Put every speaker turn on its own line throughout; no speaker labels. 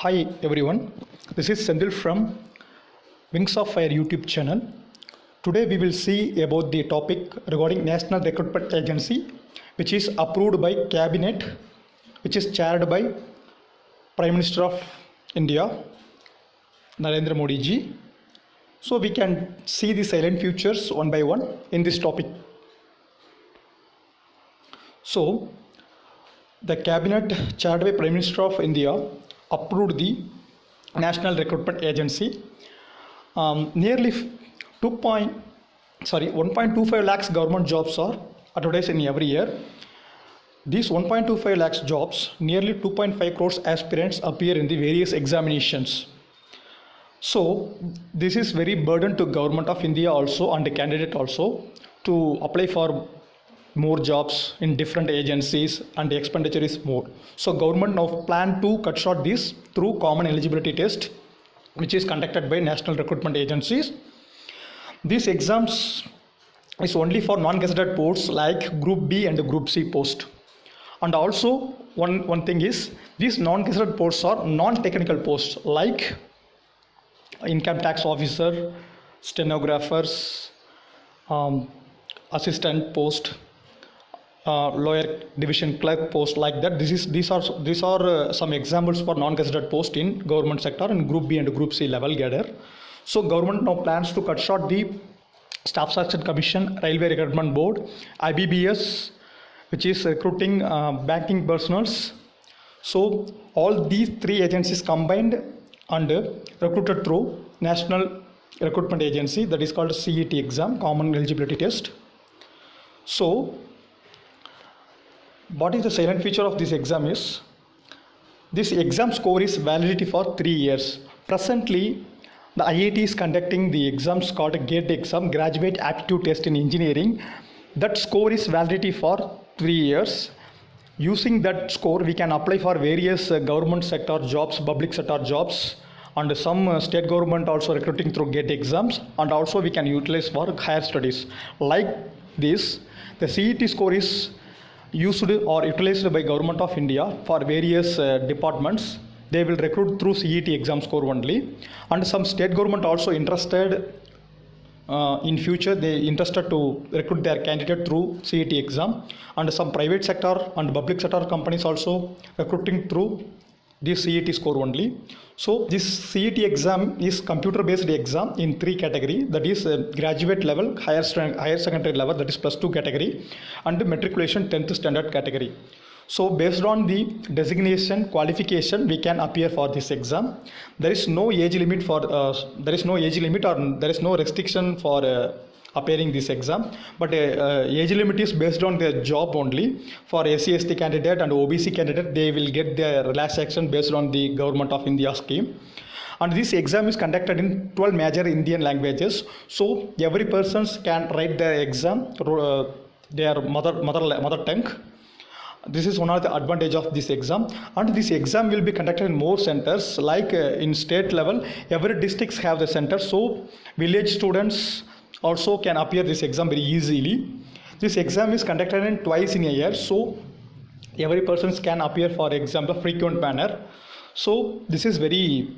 Hi everyone, this is Sendil from Wings of Fire YouTube channel. Today we will see about the topic regarding National Recruitment Agency, which is approved by Cabinet, which is chaired by Prime Minister of India, Narendra Modi ji. So we can see the silent futures one by one in this topic. So the Cabinet chaired by Prime Minister of India approved the National Recruitment Agency. Nearly 1.25 lakhs government jobs are advertised in every year. These 1.25 lakhs jobs, nearly 2.5 crores aspirants appear in the various examinations. So this is very burden to government of India also and the candidate also to apply for more jobs in different agencies, and the expenditure is more. So government now plan to cut short this through common eligibility test, which is conducted by national recruitment agencies. These exams is only for non-gazetted posts like Group B and Group C post. And also one thing is, these non-gazetted posts are non-technical posts like income tax officer, stenographers, assistant post, lower division clerk post, like that. These are some examples for non-gazetted post in government sector in Group B and Group C level cadre. So government now plans to cut short the Staff Selection Commission, Railway Recruitment Board, IBBS, which is recruiting banking personals. So all these three agencies combined and recruited through National Recruitment Agency, that is called CET exam, Common Eligibility Test. So what is the silent feature of this exam is, this exam score is validity for 3 years. Presently, the IIT is conducting the exams called GATE exam, Graduate Aptitude Test in Engineering. That score is validity for 3 years. Using that score, we can apply for various government sector jobs, public sector jobs, and some state government also recruiting through GATE exams, and also we can utilize for higher studies. Like this, the CET score is used or utilized by government of India for various departments. They will recruit through CET exam score only, and some state government also interested in future, they interested to recruit their candidate through CET exam, and some private sector and public sector companies also recruiting through this CET score only. So this CET exam is computer based exam in 3 category, that is graduate level, higher secondary level, that is +2 category, and matriculation 10th standard category. So based on the designation qualification, we can appear for this exam. There is no age limit for or there is no restriction for appearing this exam, but age limit is based on their job only. For SC/ST candidate and OBC candidate, they will get their relaxation based on the government of India scheme. And this exam is conducted in 12 major Indian languages. So every person can write their exam their mother tongue. This is one of the advantage of this exam, and this exam will be conducted in more centers, like in state level every districts have the center, so village students also can appear this exam very easily. This exam is conducted in twice in a year, so every person can appear for example frequent manner. So this is very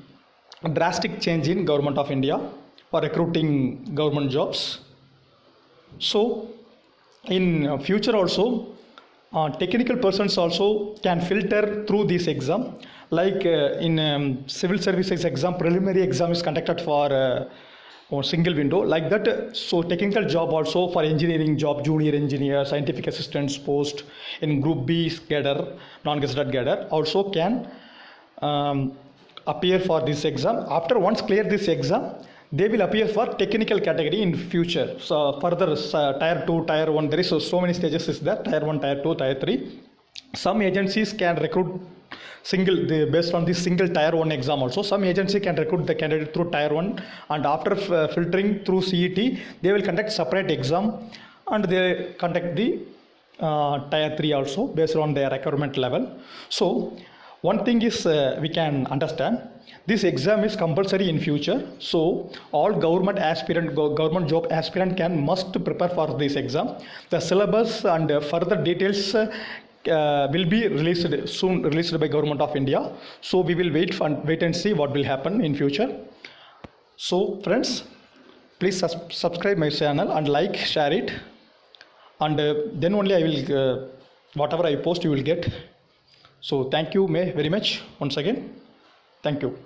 drastic change in government of India for recruiting government jobs. So in future also technical persons also can filter through this exam, like in civil services exam, preliminary exam is conducted for single window, like that. So technical job also for engineering job, junior engineer, scientific assistants post in Group B cadre, non-gazetted cadre also can appear for this exam. After once clear this exam, they will appear for technical category in future. So further tier 2, tier 1, there is so many stages is there, tier 1, tier 2, tier 3. Some agencies can recruit based on this single tier 1 exam also. Some agency can recruit the candidate through tier 1, and after filtering through CET, they will conduct separate exam, and they conduct the tier 3 also based on their requirement level. So one thing is we can understand, this exam is compulsory in future, so all government job aspirant must prepare for this exam. The syllabus and further details will be released by government of India. So we will wait and see what will happen in future. So friends, please subscribe my channel and like, share it, and then only I will whatever I post you will get. So thank you very much once again. Thank you.